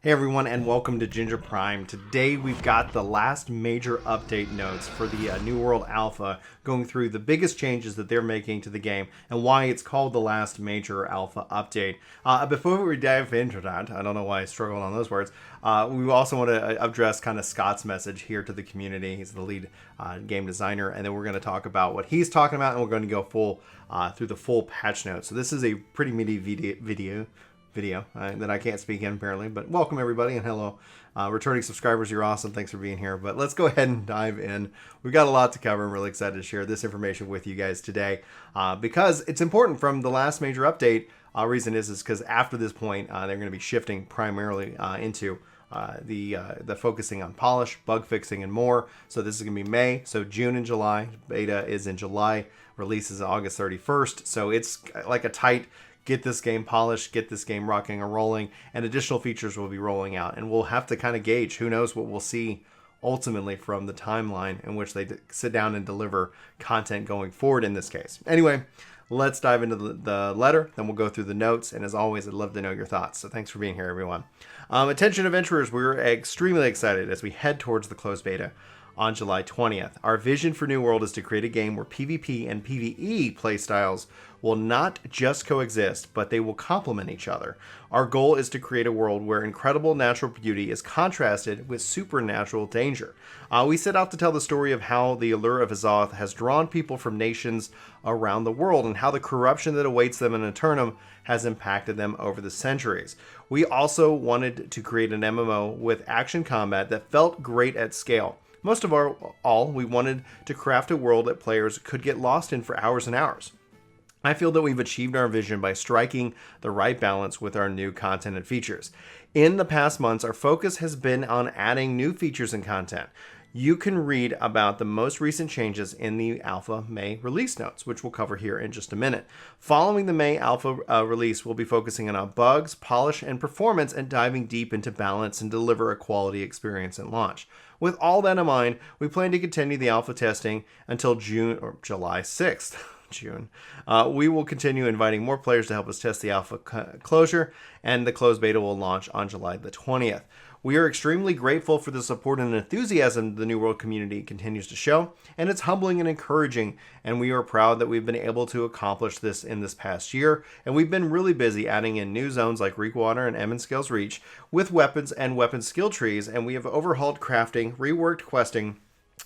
Hey everyone, and welcome to Ginger Prime. Today we've got the last major update notes for the New World Alpha, going through the biggest changes that they're making to the game and why it's called the last major Alpha update. Before we dive into that, I don't know why I struggled on those words, we also want to address kind of Scott's message here to the community. He's the lead game designer, and then we're going to talk about what he's talking about, and we're going to go full through the full patch notes. So this is a pretty meaty video that I can't speak in apparently, but welcome everybody and hello. Returning subscribers, you're awesome. Thanks for being here. But let's go ahead and dive in. We've got a lot to cover. I'm really excited to share this information with you guys today because it's important from the last major update. Reason is because after this point, they're going to be shifting primarily into the focusing on polish, bug fixing, and more. So this is going to be May. So June and July. Beta is in July. Release is August 31st. So it's like a tight get this game polished, get this game rocking and rolling, and additional features will be rolling out. And we'll have to kind of gauge, who knows what we'll see ultimately from the timeline in which they sit down and deliver content going forward in this case. Anyway, let's dive into the letter, then we'll go through the notes, and as always, I'd love to know your thoughts. So thanks for being here, everyone. Attention adventurers, we're extremely excited as we head towards the closed beta on July 20th. Our vision for New World is to create a game where PvP and PvE playstyles will not just coexist, but they will complement each other. Our goal is to create a world where incredible natural beauty is contrasted with supernatural danger. We set out to tell the story of how the allure of Azoth has drawn people from nations around the world and how the corruption that awaits them in Eternum has impacted them over the centuries. We also wanted to create an MMO with action combat that felt great at scale. Most of all, we wanted to craft a world that players could get lost in for hours and hours. I feel that we've achieved our vision by striking the right balance with our new content and features. In the past months, our focus has been on adding new features and content. You can read about the most recent changes in the Alpha May release notes, which we'll cover here in just a minute. Following the May Alpha release, we'll be focusing on bugs, polish, and performance, and diving deep into balance and deliver a quality experience at launch. With all that in mind, we plan to continue the alpha testing until June or July 6th. June. We will continue inviting more players to help us test the alpha closure, and the closed beta will launch on July the 20th. We are extremely grateful for the support and enthusiasm the New World community continues to show, and it's humbling and encouraging, and we are proud that we've been able to accomplish this in this past year, and we've been really busy adding in new zones like Reekwater and Emmonscale's Reach with weapons and weapon skill trees, and we have overhauled crafting, reworked questing,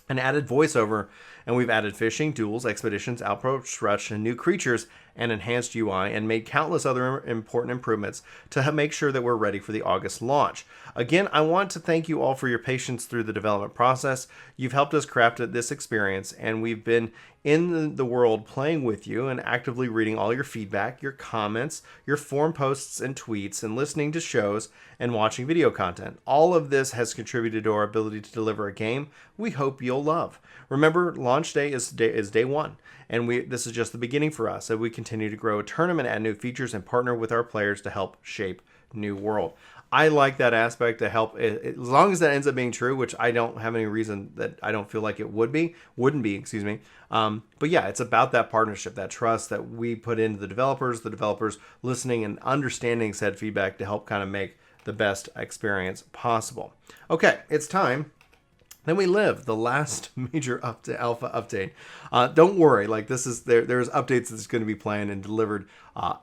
and added voiceover, and we've added fishing, duels, expeditions, outpost rush, and new creatures, and enhanced UI, and made countless other important improvements to make sure that we're ready for the August launch. Again, I want to thank you all for your patience through the development process. You've helped us craft this experience, and we've been in the world playing with you and actively reading all your feedback, your comments, your forum posts and tweets, and listening to shows and watching video content. All of this has contributed to our ability to deliver a game we hope you'll love. Remember, launch day is day one, and this is just the beginning for us as we continue to grow a tournament, add new features, and partner with our players to help shape New World. I like that aspect to help, as long as that ends up being true, which I don't have any reason that I don't feel like it wouldn't be, excuse me. But yeah, it's about that partnership, that trust that we put into the developers listening and understanding said feedback to help kind of make the best experience possible. Okay, it's time. Then we live the last major alpha update. Don't worry, like this is there's updates that's going to be planned and delivered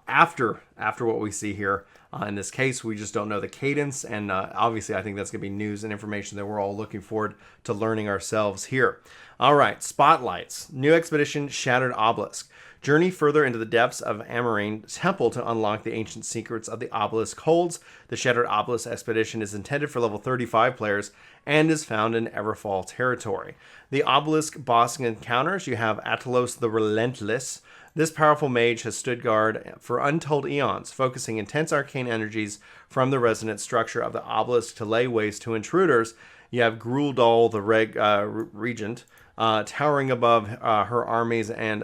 after what we see here. In this case, we just don't know the cadence, and obviously I think that's going to be news and information that we're all looking forward to learning ourselves here. All right, spotlights. New expedition, Shattered Obelisk. Journey further into the depths of Amarine Temple to unlock the ancient secrets of the obelisk holds. The Shattered Obelisk expedition is intended for level 35 players and is found in Everfall territory. The obelisk boss encounters, you have Atalos the Relentless. This powerful mage has stood guard for untold eons, focusing intense arcane energies from the resonant structure of the obelisk to lay waste to intruders. You have Gruldal the Regent, towering above her armies and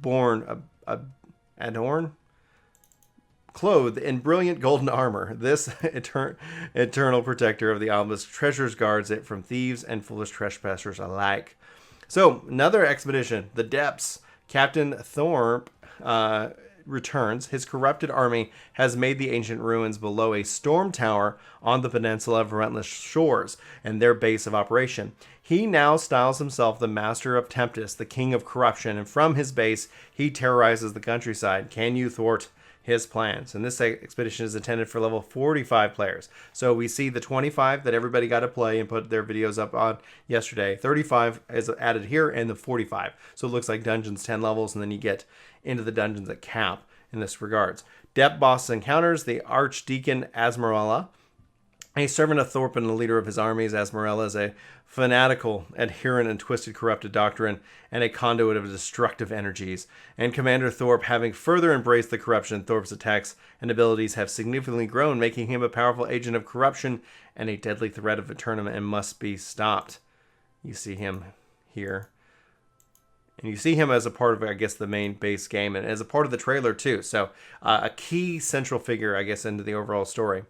adorned, clothed in brilliant golden armor. This eternal protector of the obelisk treasures guards it from thieves and foolish trespassers alike. So, another expedition, the Depths. Captain Thorpe returns, his corrupted army has made the ancient ruins below a storm tower on the peninsula of Relentless Shores and their base of operation. He now styles himself the Master of Tempest, the King of Corruption, and from his base, he terrorizes the countryside. Can you thwart his plans? And this expedition is intended for level 45 players. So we see the 25 that everybody got to play and put their videos up on yesterday. 35 is added here, and the 45. So it looks like dungeons 10 levels, and then you get into the dungeons at cap in this regards. Depth boss encounters the Archdeacon Asmarella, a servant of Thorpe and the leader of his armies. Asmarella is a fanatical adherent and twisted corrupted doctrine and a conduit of destructive energies. And Commander Thorpe, having further embraced the corruption, Thorpe's attacks and abilities have significantly grown, making him a powerful agent of corruption and a deadly threat of a tournament and must be stopped. You see him here. And you see him as a part of, I guess, the main base game and as a part of the trailer too. So a key central figure, I guess, into the overall story.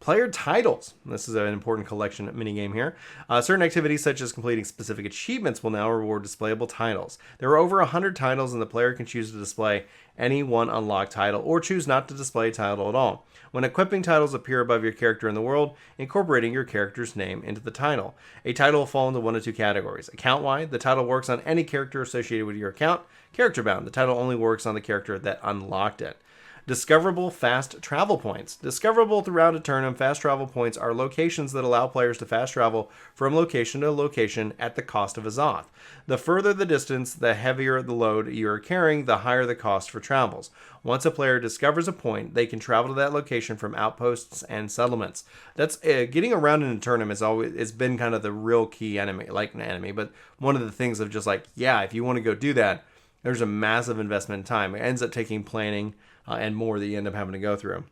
Player titles. This is an important collection minigame here. Certain activities such as completing specific achievements will now reward displayable titles. There are over 100 titles, and the player can choose to display any one unlocked title or choose not to display a title at all. When equipping titles appear above your character in the world, incorporating your character's name into the title. A title will fall into one of two categories. Account-wide, the title works on any character associated with your account. Character-bound, the title only works on the character that unlocked it. Discoverable fast travel points. Discoverable throughout a tournament, fast travel points are locations that allow players to fast travel from location to location at the cost of a Zoth. The further the distance, the heavier the load you are carrying, the higher the cost for travels. Once a player discovers a point, they can travel to that location from outposts and settlements. That's getting around in a tournament has been kind of the real key enemy, but one of the things of just like, yeah, if you want to go do that, there's a massive investment in time. It ends up taking planning and more that you end up having to go through.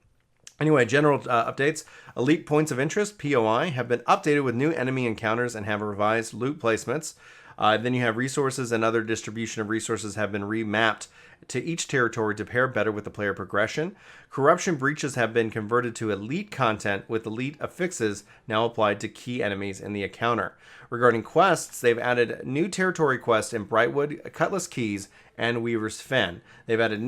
Anyway, general updates. Elite points of interest, POI, have been updated with new enemy encounters and have revised loot placements. Then you have resources and other distribution of resources have been remapped to each territory to pair better with the player progression. Corruption breaches have been converted to elite content with elite affixes now applied to key enemies in the encounter. Regarding quests, they've added new territory quests in Brightwood, Cutlass Keys, and Weaver's Fen. They've added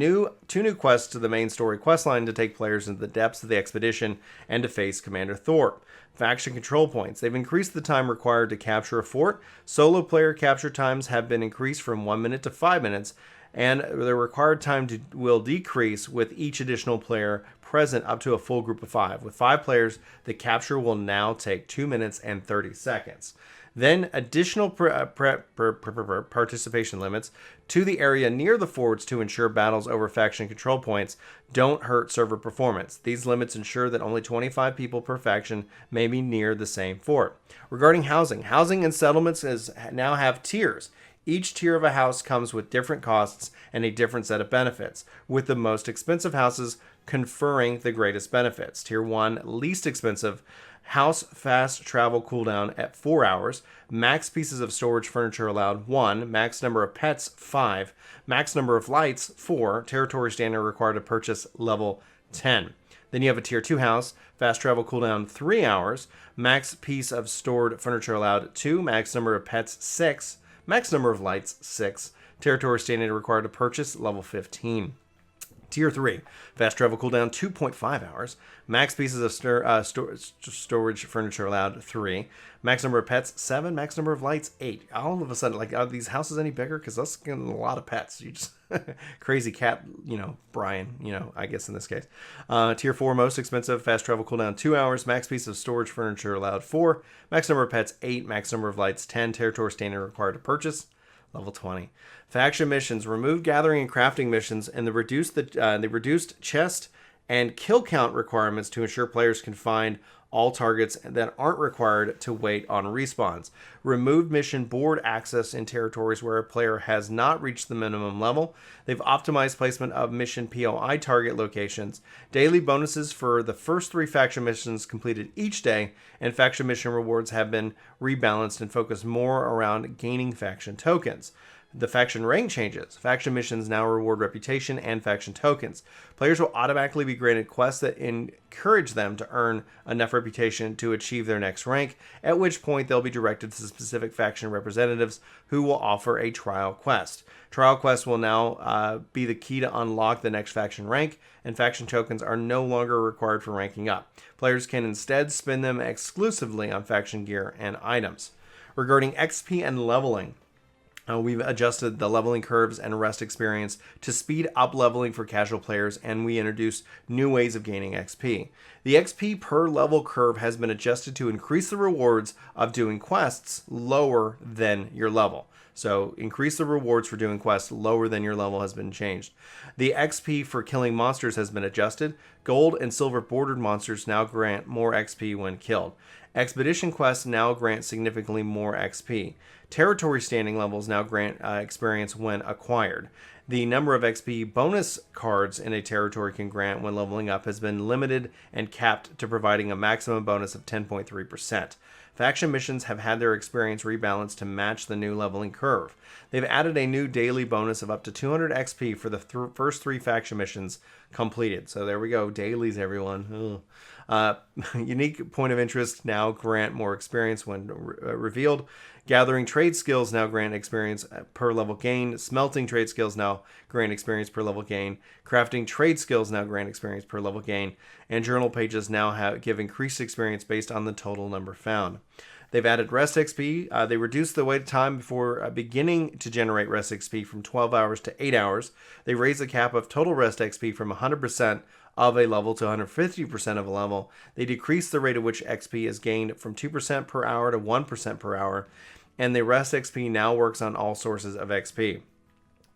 two new quests to the main story questline to take players into the depths of the expedition and to face Commander Thorpe. Faction control points. They've increased the time required to capture a fort. Solo player capture times have been increased from 1 minute to 5 minutes, and the required time will decrease with each additional player present up to a full group of 5. With 5 players, the capture will now take 2 minutes and 30 seconds. Then additional participation limits to the area near the forts to ensure battles over faction control points don't hurt server performance. These limits ensure that only 25 people per faction may be near the same fort. Regarding housing and settlements now have tiers. Each tier of a house comes with different costs and a different set of benefits, with the most expensive houses conferring the greatest benefits. Tier 1, least expensive, house fast travel cooldown at 4 hours, max pieces of storage furniture allowed 1, max number of pets 5, max number of lights 4, territory standard required to purchase level 10. Then you have a tier 2 house, fast travel cooldown 3 hours, max piece of stored furniture allowed 2, max number of pets 6, max number of lights 6, territory standard required to purchase level 15. Tier 3, fast travel cooldown 2.5 hours, max pieces of storage furniture allowed 3, max number of pets 7, max number of lights 8. All of a sudden, like, are these houses any bigger? Because that's getting a lot of pets. You just crazy cat, Brian, I guess in this case. Tier 4, most expensive, fast travel cooldown 2 hours, max piece of storage furniture allowed 4, max number of pets 8, max number of lights 10, territory standard required to purchase level 20. Faction missions, removed gathering and crafting missions, and they reduced chest and kill count requirements to ensure players can find all targets that aren't required to wait on respawns. Removed mission board access in territories where a player has not reached the minimum level. They've optimized placement of mission POI target locations. Daily bonuses for the first 3 faction missions completed each day, and faction mission rewards have been rebalanced and focused more around gaining faction tokens. The faction rank changes. Faction missions now reward reputation and faction tokens. Players will automatically be granted quests that encourage them to earn enough reputation to achieve their next rank, at which point they'll be directed to specific faction representatives who will offer a trial quest. Trial quests will now be the key to unlock the next faction rank, and faction tokens are no longer required for ranking up. Players can instead spend them exclusively on faction gear and items. Regarding XP and leveling, we've adjusted the leveling curves and rest experience to speed up leveling for casual players, and we introduced new ways of gaining XP. The XP per level curve has been adjusted to increase the rewards of doing quests lower than your level. So increase the rewards for doing quests lower than your level has been changed. The XP for killing monsters has been adjusted. Gold and silver bordered monsters now grant more XP when killed. Expedition quests now grant significantly more XP. Territory standing levels now grant experience when acquired. The number of XP bonus cards in a territory can grant when leveling up has been limited and capped to providing a maximum bonus of 10.3%. Faction missions have had their experience rebalanced to match the new leveling curve. They've added a new daily bonus of up to 200 XP for the first 3 faction missions completed. So there we go, dailies, everyone. Unique point of interest now grant more experience when revealed. Gathering trade skills now grant experience per level gain. Smelting trade skills now grant experience per level gain. Crafting trade skills now grant experience per level gain. And journal pages now give increased experience based on the total number found. They've added rest XP. They reduced the wait time before beginning to generate rest XP from 12 hours to 8 hours. They raised the cap of total rest XP from 100% of a level to 150% of a level. They decreased the rate at which XP is gained from 2% per hour to 1% per hour. And the rest XP now works on all sources of XP.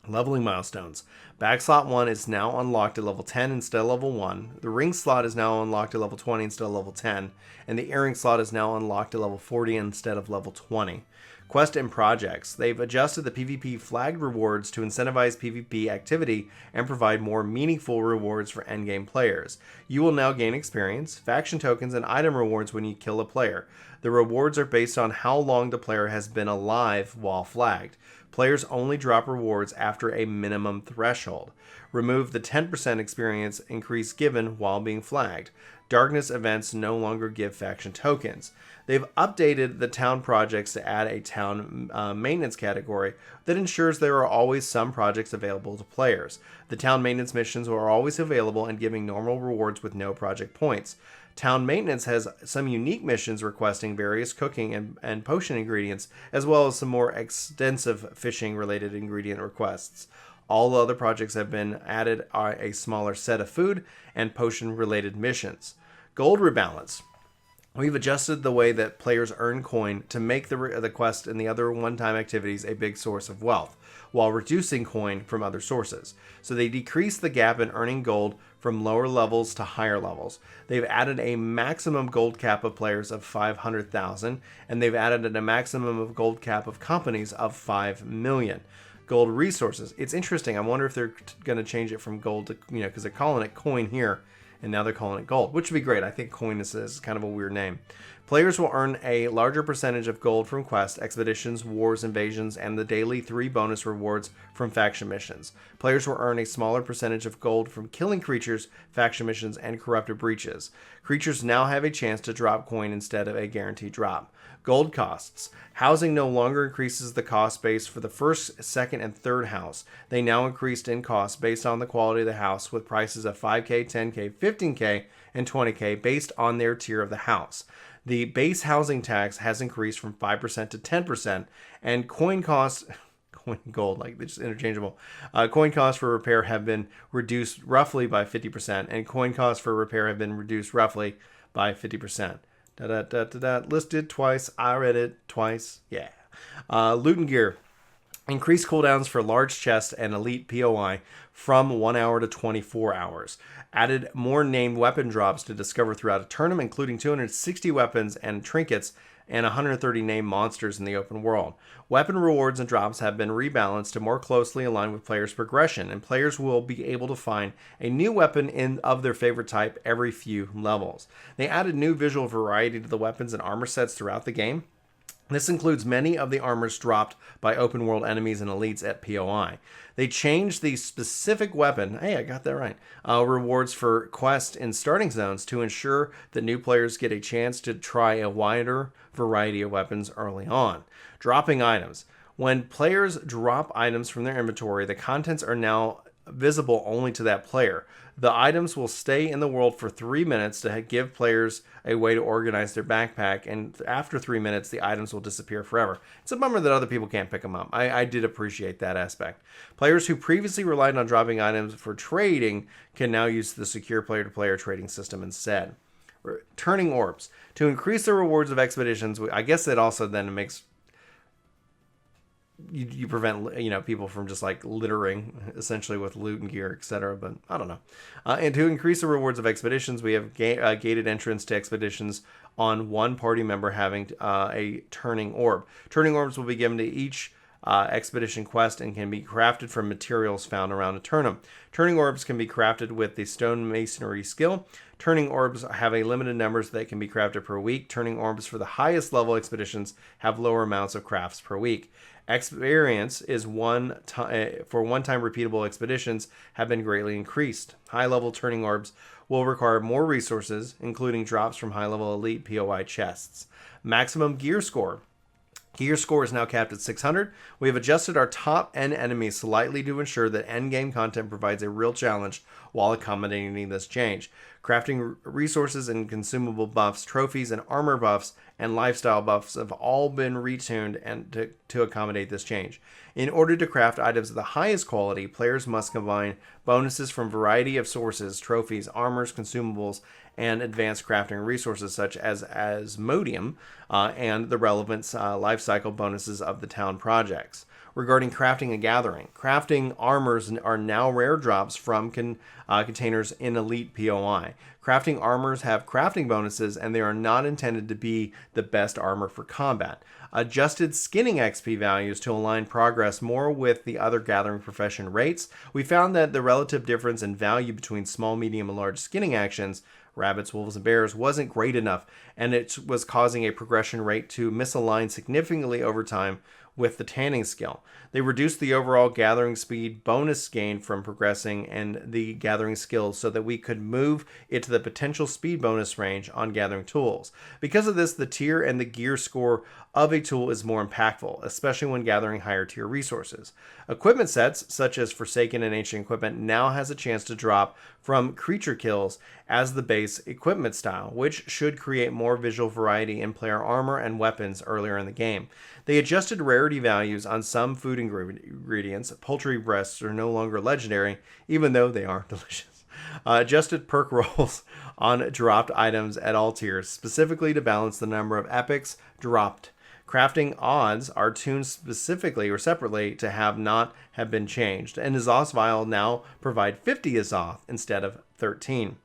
Leveling milestones. Bag slot 1 is now unlocked at level 10 instead of level 1. The ring slot is now unlocked at level 20 instead of level 10. And the earring slot is now unlocked at level 40 instead of level 20. Quest and projects. They've adjusted the PvP flagged rewards to incentivize PvP activity and provide more meaningful rewards for endgame players. You will now gain experience, faction tokens, and item rewards when you kill a player. The rewards are based on how long the player has been alive while flagged. Players only drop rewards after a minimum threshold. Remove the 10% experience increase given while being flagged. Darkness events no longer give faction tokens. They've updated the town projects to add a town maintenance category that ensures there are always some projects available to players. The town maintenance missions are always available and giving normal rewards with no project points. Town maintenance has some unique missions requesting various cooking and potion ingredients, as well as some more extensive fishing related ingredient requests. All other projects have been added are a smaller set of food and potion related missions. Gold rebalance. We've adjusted the way that players earn coin to make the quest and the other one-time activities a big source of wealth, while reducing coin from other sources. So they decrease the gap in earning gold from lower levels to higher levels. They've added a maximum gold cap of players of 500,000, and they've added a maximum of gold cap of companies of 5 million. Gold resources. It's interesting. I wonder if they're going to change it from gold to, because they're calling it coin here, and now they're calling it gold, which would be great. I think coin is kind of a weird name. Players will earn a larger percentage of gold from quests, expeditions, wars, invasions, and the daily 3 bonus rewards from faction missions. Players will earn a smaller percentage of gold from killing creatures, faction missions, and corrupted breaches. Creatures now have a chance to drop coin instead of a guaranteed drop. Gold costs. Housing no longer increases the cost base for the first, second, and third house. They now increased in cost based on the quality of the house, with prices of 5K, 10K, 15K, and 20K based on their tier of the house. The base housing tax has increased from 5% to 10%, and coin costs, gold, like they're just interchangeable. Coin costs for repair have been reduced roughly by 50%, and coin costs for repair have been reduced roughly by 50%. Listed twice. I read it twice. Yeah. Loot and gear. Increased cooldowns for large chests and elite POI from 1 hour to 24 hours. Added more named weapon drops to discover throughout a tournament, including 260 weapons and trinkets and 130 named monsters in the open world. Weapon rewards and drops have been rebalanced to more closely align with players' progression, and players will be able to find a new weapon of their favorite type every few levels. They added new visual variety to the weapons and armor sets throughout the game. This includes many of the armors dropped by open world enemies and elites at POI. They changed the specific weapon, hey, I got that right, rewards for quests in starting zones to ensure that new players get a chance to try a wider variety of weapons early on. Dropping items. When players drop items from their inventory, the contents are now visible only to that player. The items will stay in the world for 3 minutes to give players a way to organize their backpack, and after 3 minutes, the items will disappear forever. It's a bummer that other people can't pick them up. I did appreciate that aspect. Players who previously relied on dropping items for trading can now use the secure player-to-player trading system instead. Turning orbs. To increase the rewards of expeditions, I guess it also then makes you prevent people from just like littering essentially with loot and gear, etc. But I don't know. And to increase the rewards of expeditions, we have gated entrance to expeditions on one party member having a turning orb. Turning orbs will be given to each expedition quest and can be crafted from materials found around a turnum. Turning orbs can be crafted with the stone masonry skill. Turning orbs have a limited numbers that can be crafted per week. Turning orbs for the highest level expeditions have lower amounts of crafts per week. Experience is for one-time repeatable expeditions have been greatly increased. High-level turning orbs will require more resources, including drops from high-level elite POI chests. Maximum gear score. Gear score is now capped at 600. We have adjusted our top end enemies slightly to ensure that endgame content provides a real challenge while accommodating this change. Crafting resources and consumable buffs, trophies and armor buffs, and lifestyle buffs have all been retuned and to accommodate this change. In order to craft items of the highest quality, players must combine bonuses from a variety of sources, trophies, armors, consumables, and advanced crafting resources such as Asmodium and the relevant life cycle bonuses of the town projects. Regarding crafting and gathering, crafting armors are now rare drops from containers in Elite POI. Crafting armors have crafting bonuses, and they are not intended to be the best armor for combat. Adjusted skinning XP values to align progress more with the other gathering profession rates. We found that the relative difference in value between small, medium, and large skinning actions, rabbits, wolves, and bears, wasn't great enough, and it was causing a progression rate to misalign significantly over time with the tanning skill. They reduced the overall gathering speed bonus gain from progressing and the gathering skills so that we could move it to the potential speed bonus range on gathering tools. Because of this, the tier and the gear score of a tool is more impactful, especially when gathering higher tier resources. Equipment sets, such as Forsaken and Ancient Equipment, now has a chance to drop from creature kills as the base equipment style, which should create more visual variety in player armor and weapons earlier in the game. They adjusted rarity values on some food ingredients. Poultry breasts are no longer legendary, even though they are delicious. Adjusted perk rolls on dropped items at all tiers, specifically to balance the number of epics dropped. Crafting odds are tuned specifically or separately to have been changed, and Azoth's Vial now provide 50 Azoth instead of 13.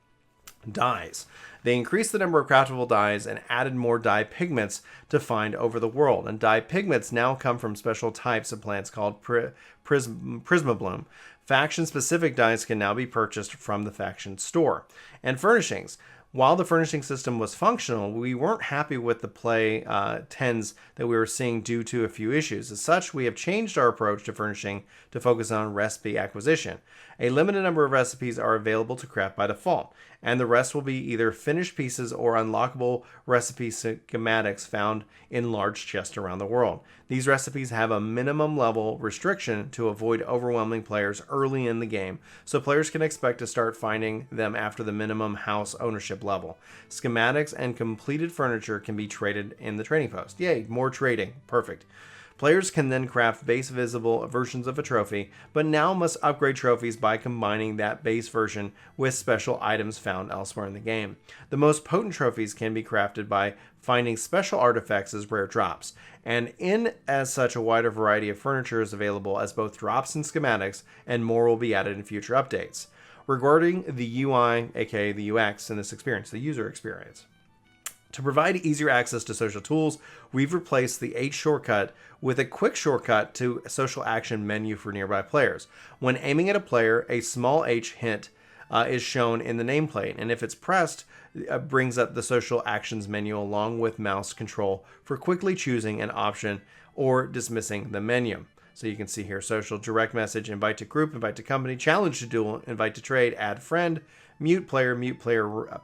Dyes. They increased the number of craftable dyes and added more dye pigments to find over the world. And dye pigments now come from special types of plants called Prisma Bloom. Faction-specific dyes can now be purchased from the faction store. And furnishings. While the furnishing system was functional, we weren't happy with the play tens that we were seeing due to a few issues. As such, we have changed our approach to furnishing to focus on recipe acquisition. A limited number of recipes are available to craft by default, and the rest will be either finished pieces or unlockable recipe schematics found in large chests around the world. These recipes have a minimum level restriction to avoid overwhelming players early in the game, so players can expect to start finding them after the minimum house ownership level. Schematics and completed furniture can be traded in the trading post. Yay, more trading. Perfect. Players can then craft base visible versions of a trophy, but now must upgrade trophies by combining that base version with special items found elsewhere in the game. The most potent trophies can be crafted by finding special artifacts as rare drops, and as such a wider variety of furniture is available as both drops and schematics, and more will be added in future updates. Regarding the UI, aka the UX in this experience, the user experience. To provide easier access to social tools, we've replaced the H shortcut with a quick shortcut to a social action menu for nearby players. When aiming at a player, a small H hint is shown in the nameplate, and if it's pressed, brings up the social actions menu along with mouse control for quickly choosing an option or dismissing the menu. So you can see here: social, direct message, invite to group, invite to company, challenge to duel, invite to trade, add friend, mute player,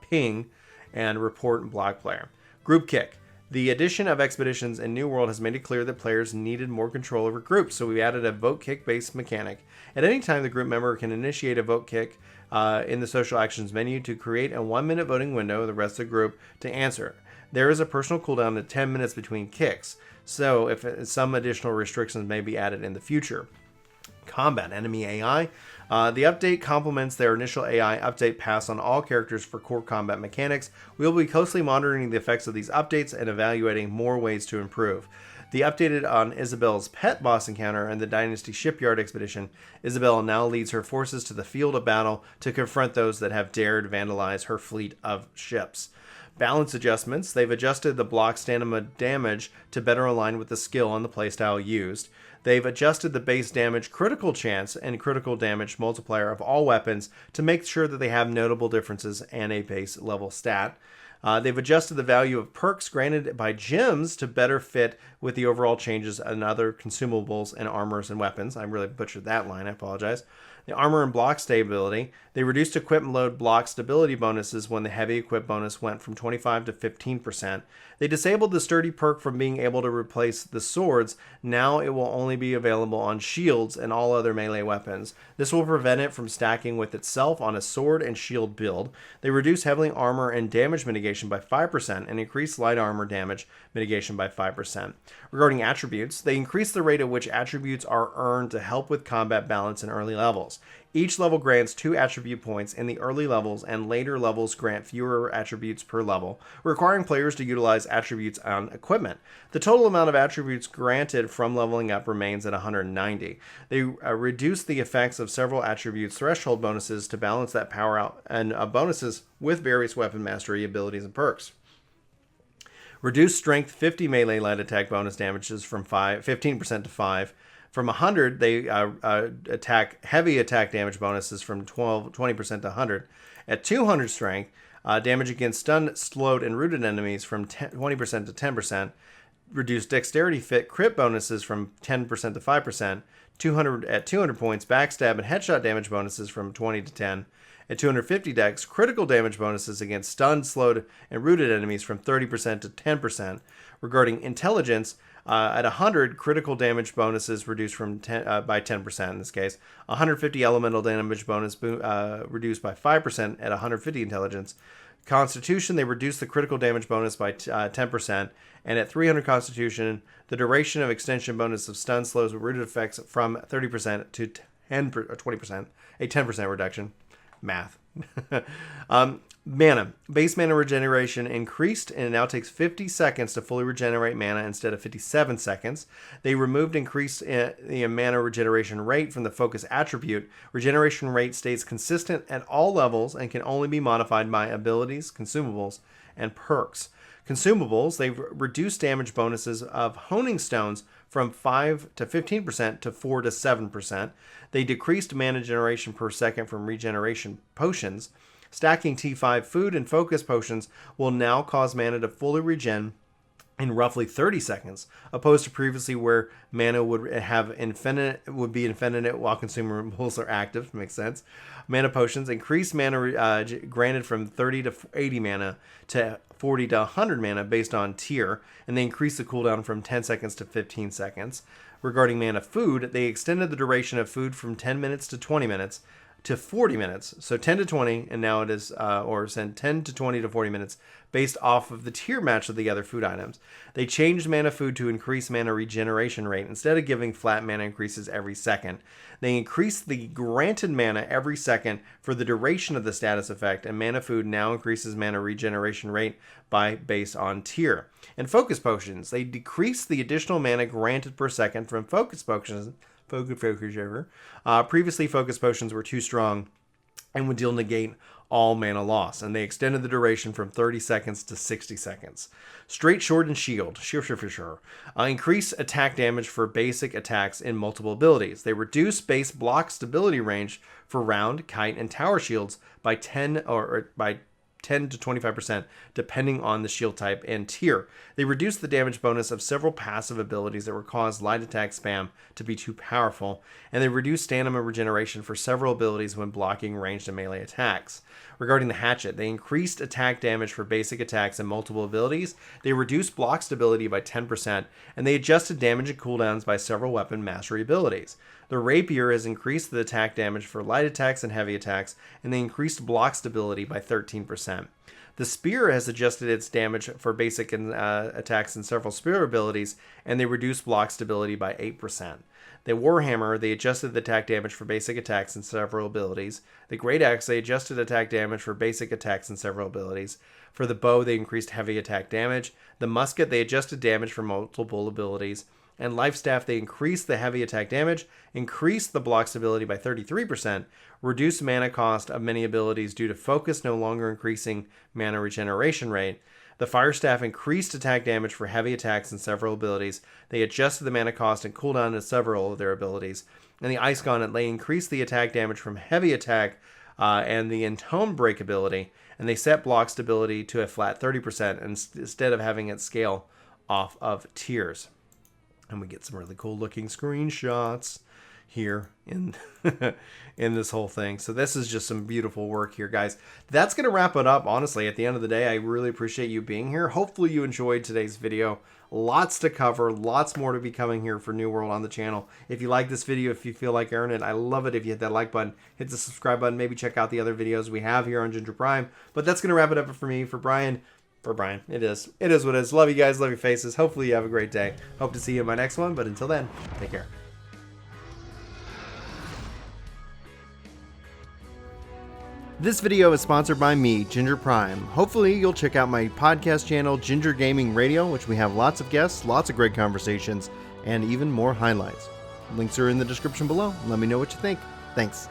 ping, and report and block player. Group kick. The addition of expeditions and New World has made it clear that players needed more control over groups, so we added a vote kick based mechanic. At any time, the group member can initiate a vote kick in the social actions menu to create a 1-minute voting window, the rest of the group to answer. There is a personal cooldown of 10 minutes between kicks, so if some additional restrictions may be added in the future. Combat enemy AI. The update complements their initial AI update pass on all characters for core combat mechanics. We will be closely monitoring the effects of these updates and evaluating more ways to improve. The updated on Isabel's pet boss encounter and the Dynasty Shipyard expedition. Isabel now leads her forces to the field of battle to confront those that have dared vandalize her fleet of ships. Balance adjustments. They've adjusted the block stamina damage to better align with the skill and the playstyle used. They've adjusted the base damage critical chance and critical damage multiplier of all weapons to make sure that they have notable differences and a base level stat. They've adjusted the value of perks granted by gems to better fit with the overall changes in other consumables and armors and weapons. I really butchered that line, I apologize. The armor and block stability. They reduced equipment load block stability bonuses when the heavy equip bonus went from 25 to 15%. They disabled the sturdy perk from being able to replace the swords. Now it will only be available on shields and all other melee weapons. This will prevent it from stacking with itself on a sword and shield build. They reduced heavily armor and damage mitigation by 5% and increased light armor damage mitigation by 5%. Regarding attributes, they increased the rate at which attributes are earned to help with combat balance in early levels. Each level grants 2 attribute points in the early levels, and later levels grant fewer attributes per level, requiring players to utilize attributes on equipment. The total amount of attributes granted from leveling up remains at 190. They reduced the effects of several attributes threshold bonuses to balance that power out, and bonuses with various weapon mastery abilities and perks. Reduced strength 50 melee light attack bonus damages from 15% to 5. From 100, they attack heavy attack damage bonuses from 20% to 100. At 200 strength, damage against stunned, slowed, and rooted enemies from 20% to 10%. Reduced dexterity fit crit bonuses from 10% to 5%. At 200 points, backstab and headshot damage bonuses from 20 to 10. At 250 dex, critical damage bonuses against stunned, slowed, and rooted enemies from 30% to 10%. Regarding intelligence, at 100, critical damage bonuses reduced by 10% in this case. 150 elemental damage bonus reduced by 5% at 150 intelligence. Constitution, they reduced the critical damage bonus by 10%. And at 300 Constitution, the duration of extension bonus of stun, slows, and rooted effects from 30% to 20%, a 10% reduction. Math. Mana. Base mana regeneration increased, and it now takes 50 seconds to fully regenerate mana instead of 57 seconds. They removed increased the mana regeneration rate from the focus attribute. Regeneration rate stays consistent at all levels and can only be modified by abilities, consumables, and perks. Consumables, they've reduced damage bonuses of honing stones from 5 to 15% to 4 to 7%. They decreased mana generation per second from regeneration potions. Stacking T5 food and focus potions will now cause mana to fully regen in roughly 30 seconds, opposed to previously where mana would be infinite while consumables are active. Makes sense. Mana potions increase mana granted from 30 to 80 mana to 40 to 100 mana based on tier, and they increase the cooldown from 10 seconds to 15 seconds. Regarding mana food, they extended the duration of food from 10 minutes to 20 minutes to 40 minutes. So 10 to 20, and now it is, or send 10 to 20 to 40 minutes based off of the tier match of the other food items. They changed mana food to increase mana regeneration rate instead of giving flat mana increases every second. They increased the granted mana every second for the duration of the status effect, and mana food now increases mana regeneration rate based on tier. And focus potions, they decreased the additional mana granted per second from focus potions. Previously, focus potions were too strong and would deal negate all mana loss, and they extended the duration from 30 seconds to 60 seconds. Straight Sword and Shield, increase attack damage for basic attacks in multiple abilities. They reduce base block stability range for round, kite, and tower shields by 10 to 25% depending on the shield type and tier. They reduce the damage bonus of several passive abilities that would cause light attack spam to be too powerful, and they reduce stamina regeneration for several abilities when blocking ranged and melee attacks. Regarding the Hatchet, they increased attack damage for basic attacks and multiple abilities. They reduced block stability by 10%, and they adjusted damage and cooldowns by several weapon mastery abilities. The Rapier has increased the attack damage for light attacks and heavy attacks, and they increased block stability by 13%. The Spear has adjusted its damage for basic attacks and several spear abilities, and they reduced block stability by 8%. The Warhammer, they adjusted the attack damage for basic attacks and several abilities. The Great Axe, they adjusted attack damage for basic attacks and several abilities. For the Bow, they increased heavy attack damage. The Musket, they adjusted damage for multiple abilities. And Life Staff, they increased the heavy attack damage, increased the block stability by 33%, reduced mana cost of many abilities due to focus no longer increasing mana regeneration rate. The Fire Staff increased attack damage for heavy attacks and several abilities. They adjusted the mana cost and cooldown of several of their abilities. And the Ice Gauntlet, they increased the attack damage from heavy attack and the Entome Break ability, and they set block stability to a flat 30% instead of having it scale off of tiers. And we get some really cool looking screenshots here in in this whole thing. So this is just some beautiful work here, guys. That's going to wrap it up. Honestly, at the end of the day, I really appreciate you being here. Hopefully you enjoyed today's video. Lots to cover, lots more to be coming here for New World on the channel. If you like this video, if you feel like airing it, I love it if you hit that like button, hit the subscribe button, maybe check out the other videos we have here on Ginger Prime. But that's going to wrap it up for me, for Brian. It is what it is. Love you guys, love your faces. Hopefully you have a great day. Hope to see you in my next one, but until then, take care. This video is sponsored by me, Ginger Prime. Hopefully you'll check out my podcast channel, Ginger Gaming Radio, which we have lots of guests, lots of great conversations, and even more highlights. Links are in the description below. Let me know what you think. Thanks.